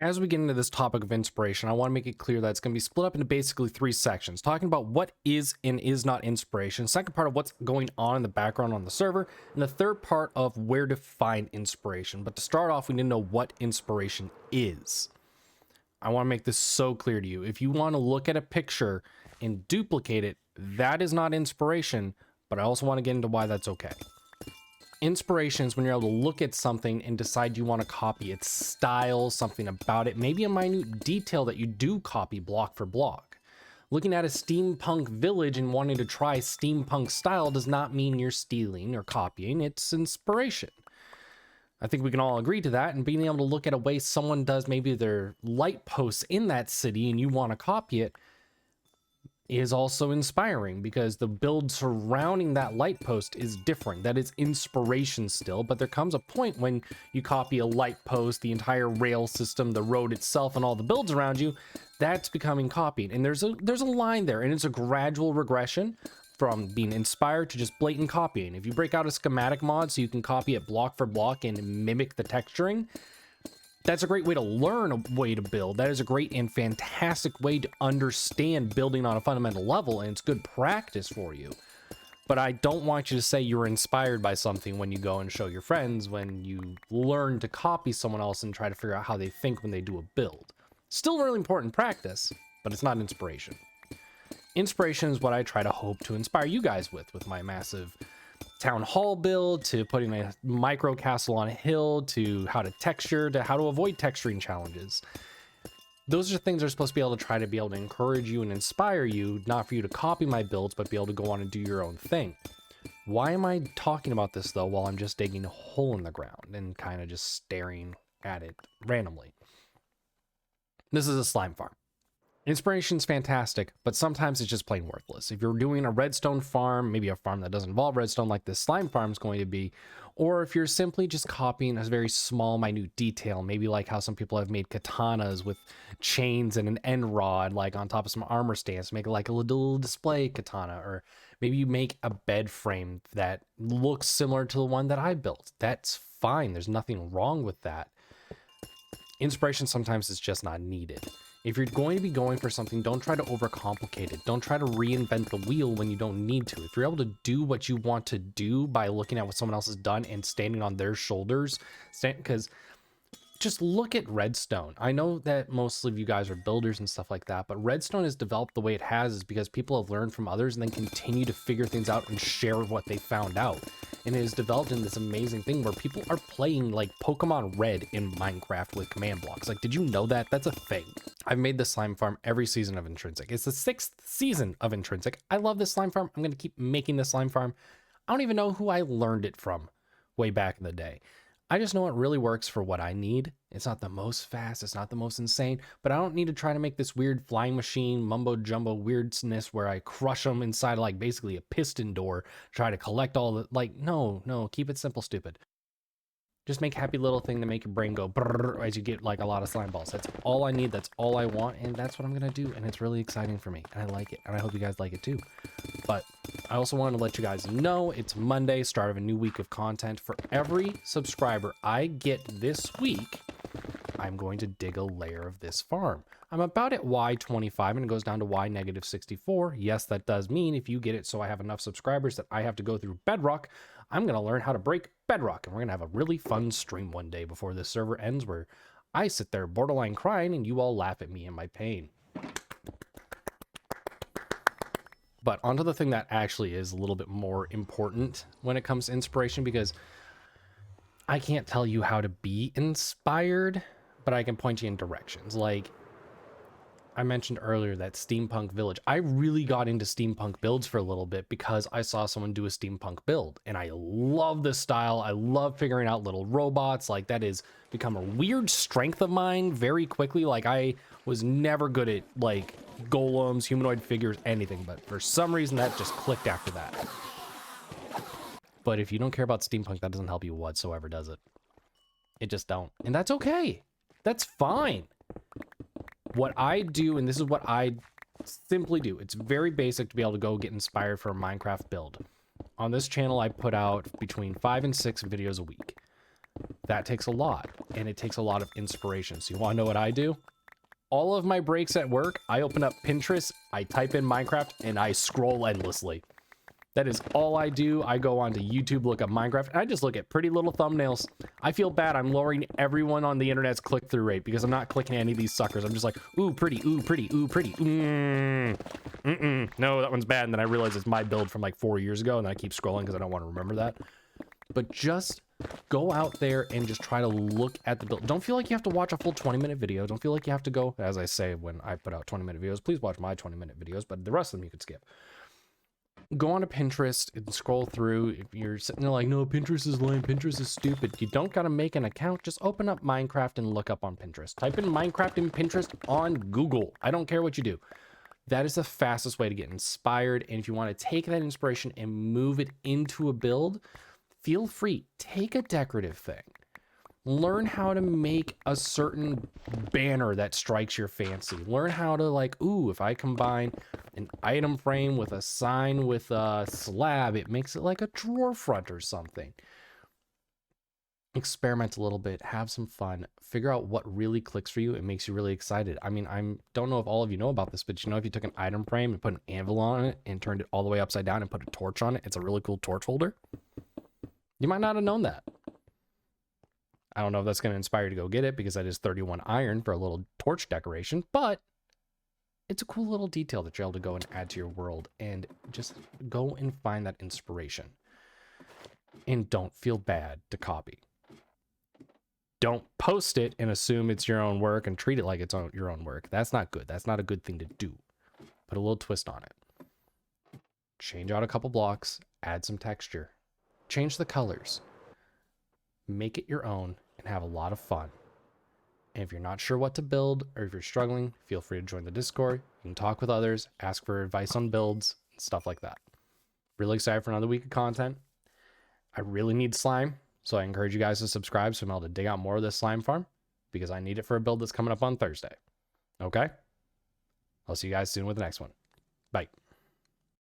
As we get into this topic of inspiration, I want to make it clear that it's going to be split up into basically three sections, talking about what is and is not inspiration, second part of what's going on in the background on the server, and the third part of where to find inspiration. But to start off, we need to know what inspiration is. I want to make this so clear to you. If you want to look at a picture and duplicate it, that is not inspiration, but I also want to get into why that's okay. Inspiration is when you're able to look at something and decide you want to copy its style, something about it, maybe a minute detail that you do copy block for block. Looking at a steampunk village and wanting to try steampunk style does not mean you're stealing or copying, it's inspiration. I think we can all agree to that, and being able to look at a way someone does maybe their light posts in that city and you want to copy it is also inspiring, because the build surrounding that light post is different. That is inspiration still, but there comes a point when you copy a light post, the entire rail system, the road itself, and all the builds around you, that's becoming copied. And there's a line there, and it's a gradual regression from being inspired to just blatant copying. If you break out a schematic mod so you can copy it block for block and mimic the texturing, that's a great way to learn a way to build. That is a great and fantastic way to understand building on a fundamental level, and it's good practice for you. But I don't want you to say you're inspired by something when you go and show your friends, when you learn to copy someone else and try to figure out how they think when they do a build. Still really important practice, but it's not inspiration. Inspiration is what I try to hope to inspire you guys with my massive town hall build, to putting a micro castle on a hill, to how to texture, to how to avoid texturing challenges. Those are things that are supposed to be able to try to be able to encourage you and inspire you, not for you to copy my builds, but be able to go on and do your own thing. Why am I talking about this though while I'm just digging a hole in the ground and kind of just staring at it randomly? This is a slime farm. Inspiration's fantastic, but sometimes it's just plain worthless. If you're doing a redstone farm, maybe a farm that doesn't involve redstone like this slime farm is going to be, or if you're simply just copying a very small, minute detail, maybe like how some people have made katanas with chains and an end rod, like on top of some armor stands, make it like a little display katana, or maybe you make a bed frame that looks similar to the one that I built. That's fine. There's nothing wrong with that. Inspiration sometimes is just not needed. If you're going to be going for something, don't try to overcomplicate it. Don't try to reinvent the wheel when you don't need to. If you're able to do what you want to do by looking at what someone else has done and standing on their shoulders, because just look at redstone. I know that most of you guys are builders and stuff like that, but redstone is developed the way it has is because people have learned from others and then continue to figure things out and share what they found out. And it is developed in this amazing thing where people are playing like Pokemon Red in Minecraft with command blocks. Like, did you know that? That's a thing. I've made this slime farm every season of Intrinsic. It's the 6th season of Intrinsic. I love this slime farm. I'm going to keep making this slime farm. I don't even know who I learned it from way back in the day. I just know it really works for what I need. It's not the most fast, it's not the most insane, but I don't need to try to make this weird flying machine mumbo jumbo weirdness where I crush them inside like basically a piston door, try to collect all the, like, no, keep it simple, stupid. Just make a happy little thing to make your brain go brrr as you get like a lot of slime balls. That's all I need, that's all I want, and that's what I'm gonna do, and it's really exciting for me, and I like it, and I hope you guys like it too. But I also wanted to let you guys know it's Monday, start of a new week of content. For every subscriber I get this week, I'm going to dig a layer of this farm. I'm about at Y25 and it goes down to Y-64. Yes, that does mean if you get it so I have enough subscribers that I have to go through Bedrock, I'm going to learn how to break Bedrock, and we're going to have a really fun stream one day before this server ends where I sit there borderline crying and you all laugh at me in my pain. But onto the thing that actually is a little bit more important when it comes to inspiration, because I can't tell you how to be inspired, but I can point you in directions. Like I mentioned earlier, that steampunk village. I really got into steampunk builds for a little bit because I saw someone do a steampunk build, and I love this style. I love figuring out little robots. Like that has become a weird strength of mine very quickly. Like I was never good at like golems, humanoid figures, anything, but for some reason that just clicked after that. But if you don't care about steampunk, that doesn't help you whatsoever, does it? It just don't. And that's okay. That's fine. What I do, and this is what I simply do, it's very basic to be able to go get inspired for a Minecraft build. On this channel, I put out between 5 and 6 videos a week. That takes a lot, and it takes a lot of inspiration. So you want to know what I do? All of my breaks at work, I open up Pinterest, I type in Minecraft, and I scroll endlessly. That is all I do. I go onto YouTube, look up Minecraft, and I just look at pretty little thumbnails. I feel bad. I'm lowering everyone on the internet's click-through rate because I'm not clicking any of these suckers. I'm just like, ooh, pretty, ooh, pretty, ooh, pretty. No, that one's bad. And then I realize it's my build from like 4 years ago, and then I keep scrolling because I don't want to remember that. But just go out there and just try to look at the build. Don't feel like you have to watch a full 20-minute video. Don't feel like you have to go, as I say when I put out 20-minute videos, please watch my 20-minute videos, but the rest of them you could skip. Go onto Pinterest and scroll through. If you're sitting there like, no, Pinterest is lame, Pinterest is stupid, you don't gotta make an account. Just open up Minecraft and look up on Pinterest. Type in Minecraft and Pinterest on Google. I don't care what you do. That is the fastest way to get inspired. And if you want to take that inspiration and move it into a build, feel free. Take a decorative thing. Learn how to make a certain banner that strikes your fancy. Learn how to like, ooh, if I combine an item frame with a sign with a slab, it makes it like a drawer front or something. Experiment a little bit, have some fun, figure out what really clicks for you and makes you really excited. I mean, don't know if all of you know about this, but you know, if you took an item frame and put an anvil on it and turned it all the way upside down and put a torch on it, it's a really cool torch holder. You might not have known that. I don't know if that's going to inspire you to go get it because that is 31 iron for a little torch decoration, but it's a cool little detail that you're able to go and add to your world, and just go and find that inspiration. And don't feel bad to copy. Don't post it and assume it's your own work and treat it like it's your own work. That's not good. That's not a good thing to do. Put a little twist on it. Change out a couple blocks, add some texture, change the colors, make it your own, and have a lot of fun. And if you're not sure what to build, or if you're struggling, feel free to join the Discord. You can talk with others, ask for advice on builds, and stuff like that. Really excited for another week of content. I really need slime, so I encourage you guys to subscribe so I'm able to dig out more of this slime farm, because I need it for a build that's coming up on Thursday. Okay? I'll see you guys soon with the next one. Bye.